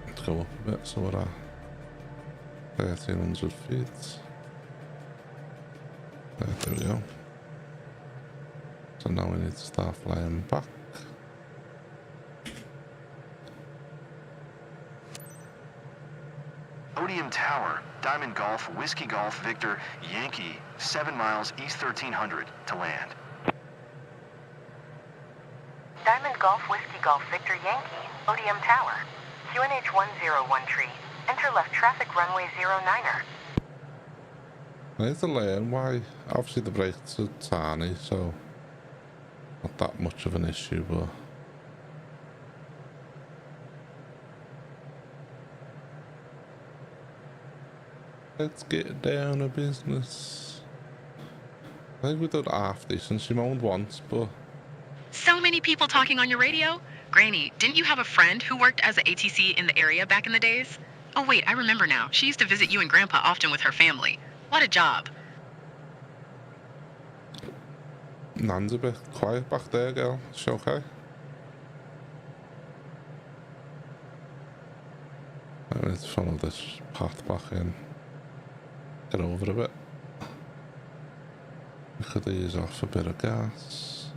Let's go up a bit, so we're at 1300 feet. There we go. So now we need to start flying back. Odium Tower, Diamond Golf, Whiskey Golf, Victor, Yankee, 7 miles east 1300 to land. Diamond Golf, Whiskey Golf, Victor Yankee, Odium Tower. QNH 101 enter left traffic runway 09er. I need to learn why. Obviously the brakes are tiny, so not that much of an issue, but let's get down to business. I think we did half decent. She moaned once, but So many people talking on your radio. Granny, didn't you have a friend who worked as an ATC in the area back in the days? Oh wait, I remember now. She used to visit you and Grandpa often with her family. What a job. Nan's a bit quiet back there, girl. Is she okay? I need to follow this path back in. Get over a bit. We could ease off a bit of gas.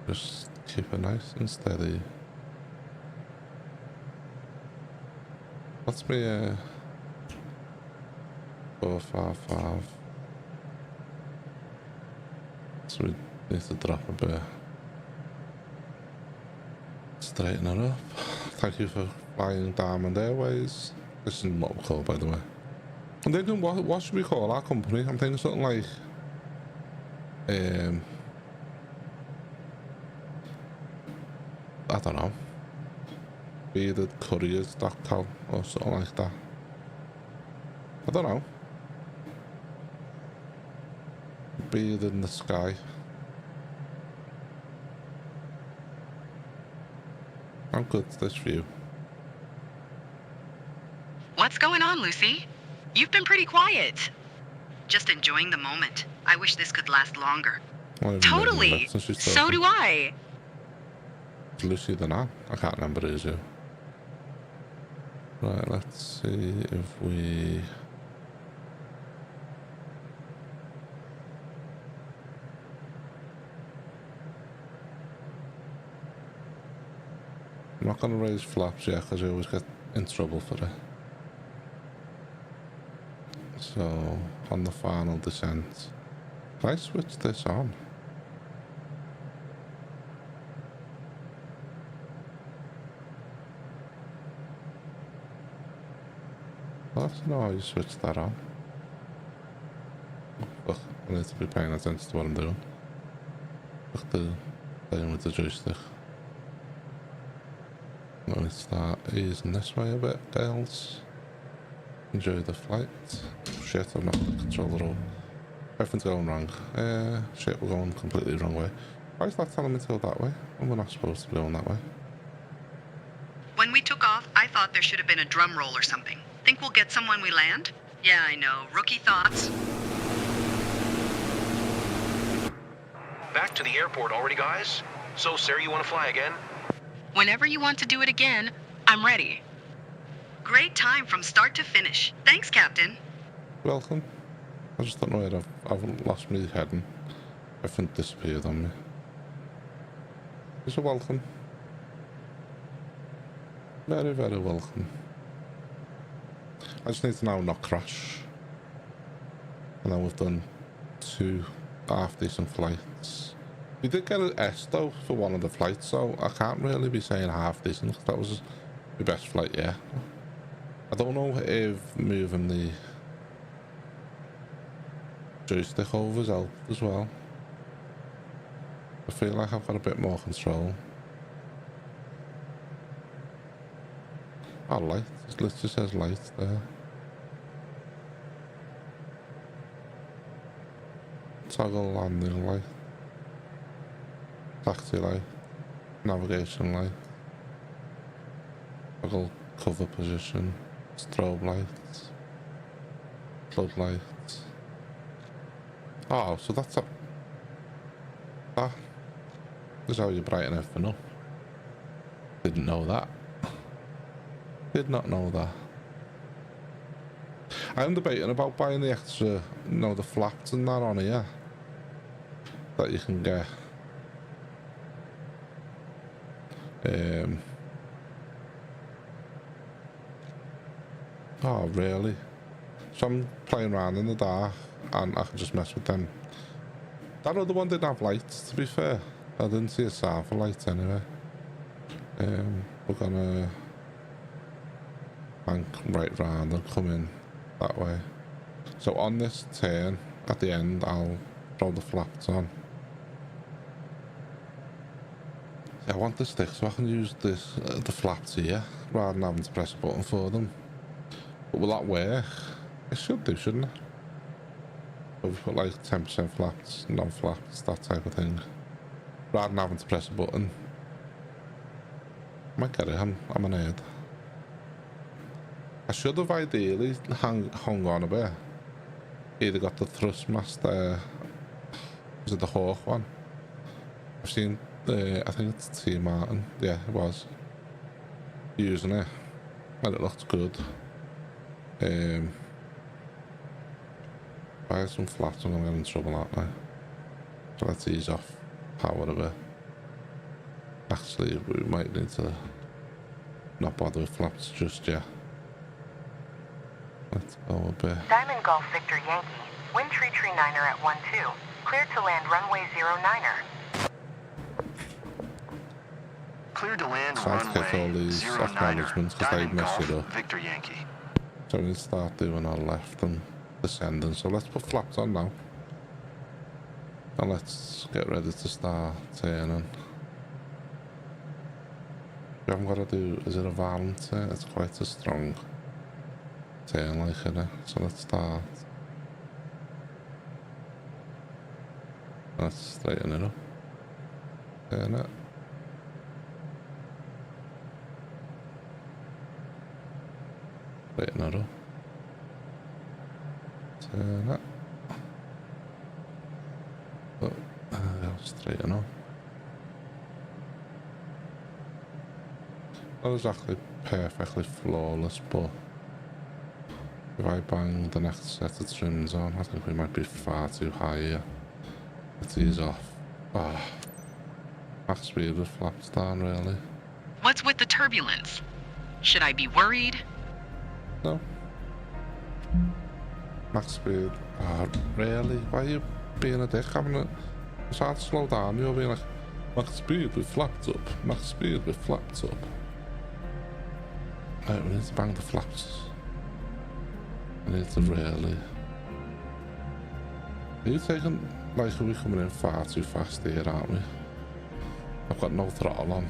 Just keep it nice and steady. What's me 455? So we need to drop a bit. Straighten it up. Thank you for flying Diamond Airways. This is what we call, by the way. I'm thinking, what should we call our company? I'm thinking something like I don't know, beardedcouriers.com or something like that. I don't know. Beard in the sky. How good's this view? What's going on, Lucy? You've been pretty quiet. Just enjoying the moment. I wish this could last longer. Totally. So do I. It's Lucy the Nan. I can't remember it, is you? Right, let's see if we... not going to raise flaps yet because you always get in trouble for it. So, on the final descent, can I switch this on? I'll have to know how you switch that on. Oh, fuck, I need to be paying attention to what I'm doing. Fuck the playing with the joystick. I'm going to start easing this way a bit, girls. Enjoy the flight. Shit, I've not got the controller over. Everything's going wrong. Shit, we're going completely the wrong way. Why is that telling me to go that way? And we're not supposed to be going that way. When we took off, I thought there should have been a drum roll or something. Think we'll get some when we land? Yeah, I know. Rookie thoughts. Back to the airport already, guys? So, Sarah, you want to fly again? Whenever you want to do it again, I'm ready. Great time from start to finish. Thanks, Captain. Welcome. I just don't know where I've lost my heading. Everything disappeared on me. You're welcome. Very, very welcome. I just need to now not crash. And then we've done 2 half-decent flights. We did get an S though for one of the flights, so I can't really be saying half-decent because that was the best flight yet. I don't know if moving the joystick over has helped as well. I feel like I've got a bit more control. Oh, light. It literally says light there. Toggle landing light. Taxi light. Navigation light. Toggle cover position. Strobe lights. Floodlights. Oh, so that's a... That is how you brighten everything up. Didn't know that. Did not know that. I'm debating about buying the extra, you know, the flaps and that on here. That you can get. Oh, really? So I'm playing around in the dark and I can just mess with them. That other one didn't have lights, to be fair. I didn't see a sign for lights anyway. We're gonna bank right round and come in that way. So on this turn, at the end, I'll throw the flaps on. I want the stick so I can use this the flaps here rather than having to press a button for them. But will that work? It should do, shouldn't it? So we put like 10% flaps, non-flaps, that type of thing. Rather than having to press a button. I might get it, I'm an nerd. I should have ideally hung on a bit. Either got the Thrustmaster, was it the Hawk one? I've seen I think it's T. Martin, yeah it was, using it, and it looked good. Buy some flaps and I'm getting in trouble, aren't I? So let's ease off power a bit. Actually, we might need to not bother with flaps just yet. Let's go a bit. Diamond Golf Victor Yankee, wind tree 9er at 12, cleared to land runway 09er. Cleared to land So let's get all runway these 09er. acknowledgements because they Diamond mess Golf it up. Victor Yankee. So we need to start doing our left and descending. So let's put flaps on now. And let's get ready to start turning. We haven't got to do, is it a violent turn? It's quite a strong turn like it. So let's start. Let's straighten it up. Turn it. Straighten it up. Turn it. Oh, straighten up. Not exactly perfectly flawless, but if I bang the next set of trims on, I think we might be far too high here. Let's ease off. Ah, max speed with flaps down, really. What's with the turbulence? Should I be worried? No. Max speed. Really? Why are you being a dick? It's hard to slow down. You're being like, max speed with flaps up. Max speed with flaps up. Right, we need to bang the flaps. I need to really... Are you taking... Like, are we coming in far too fast here, aren't we? I've got no throttle on.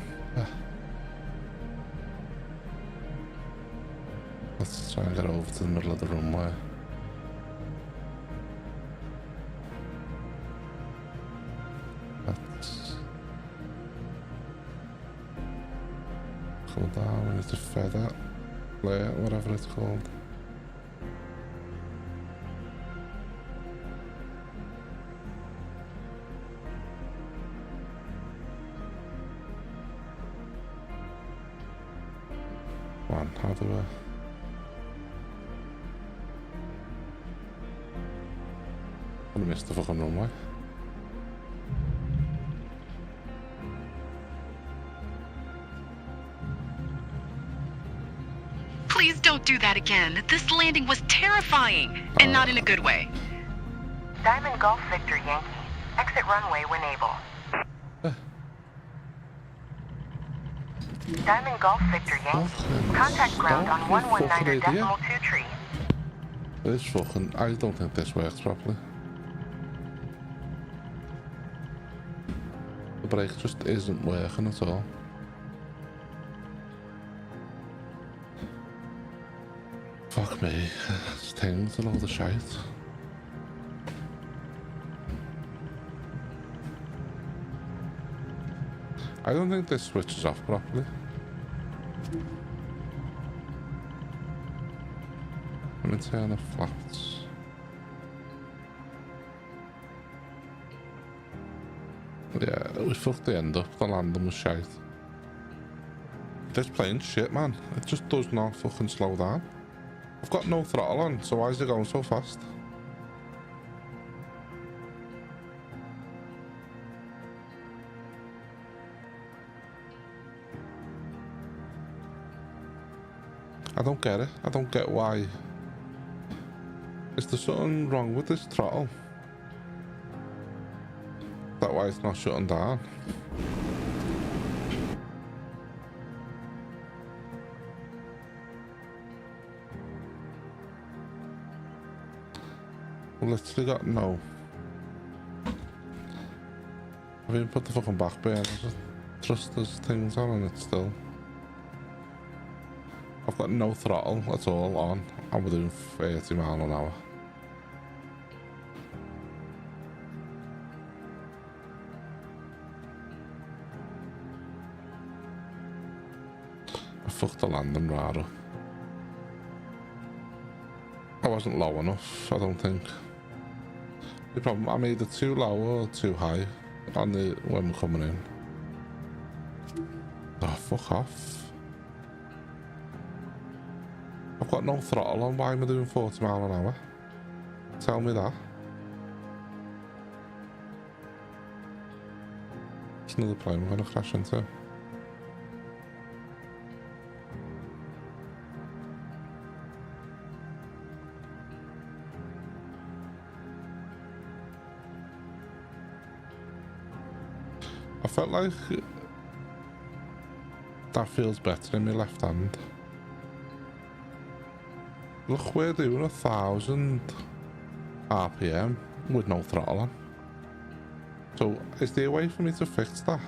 Let's try and get over to the middle of the runway. Let's cool down. We need to feather, layer, whatever it's called. Come on, how do I? I missed the fucking runway. Please don't do that again. This landing was terrifying, and not in a good way. Diamond Golf Victor Yankee. Exit runway when able. Diamond Golf Victor Yankee. Contact ground on 119.2 tree. This fucking... I don't think this works properly. The brake just isn't working at all. Fuck me. This thing's a load of shite. I don't think this switches off properly. Let me turn the flaps. Yeah, we fucked the end up. The landing was shite. This plane's shit, man. It just does not fucking slow down. I've got no throttle on, so why is it going so fast? I don't get it. I don't get why. Is there something wrong with this throttle? Is that why it's not shutting down? I've literally got no. I've even put the fucking back burner thrusters things on and it's still. I've got no throttle at all on, and we're doing 30 miles an hour. I fucked the landing right up. I wasn't low enough, I don't think. The problem, I'm either too low or too high on the when we're coming in. Oh, fuck off. I've got no throttle on, why am I doing 40 miles an hour? Tell me that. It's another plane we're gonna crash into. I felt like that feels better in my left hand. Look, we're doing 1,000 RPM with no throttle on. So, is there a way for me to fix that?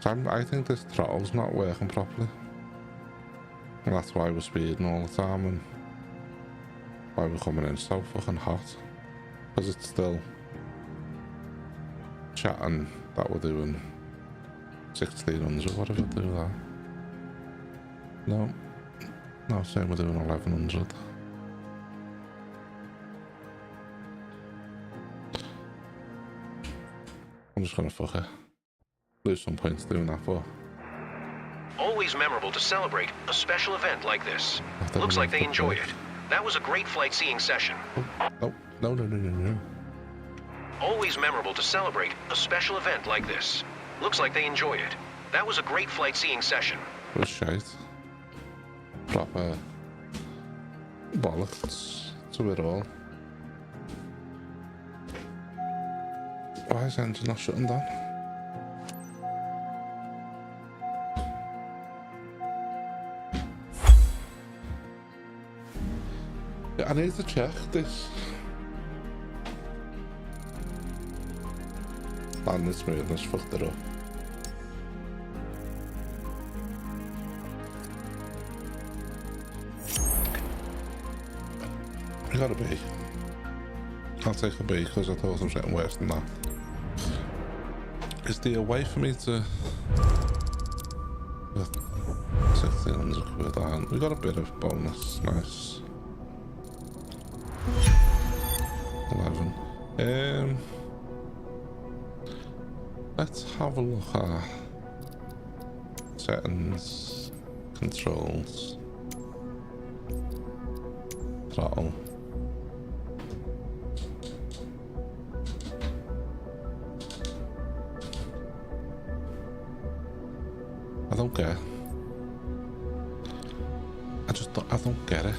So I think this throttle's not working properly. And that's why we're speeding all the time and why we're coming in so fucking hot. Because it's still chatting that we're doing 1600, whatever, do that. No. No, saying we're doing 1100. I'm just gonna fuck it. Lose some points doing that for. Always memorable to celebrate a special event like this. Looks like they enjoyed it. That was a great flight seeing session. Oh, no. Always memorable to celebrate a special event like this. Looks like they enjoyed it. That was a great flight seeing session. It was shite. Proper bollocks to it all. Why is the engine not shutting down? Yeah, I need to check this. Landing smoothness fucked it up. I got a B. I'll take a B because I thought I was getting worse than that. Is there a way for me to... 1600 quid on. We got a bit of bonus, nice. 11. Let's have a look at settings, controls, throttle. I don't get it. I don't get it.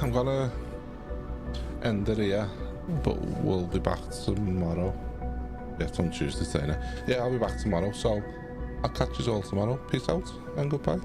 I'm gonna end it here, but we'll be back tomorrow. Yeah, it's on Tuesday, saying it. Yeah, I'll be back tomorrow, so I'll catch you all tomorrow. Peace out and goodbye.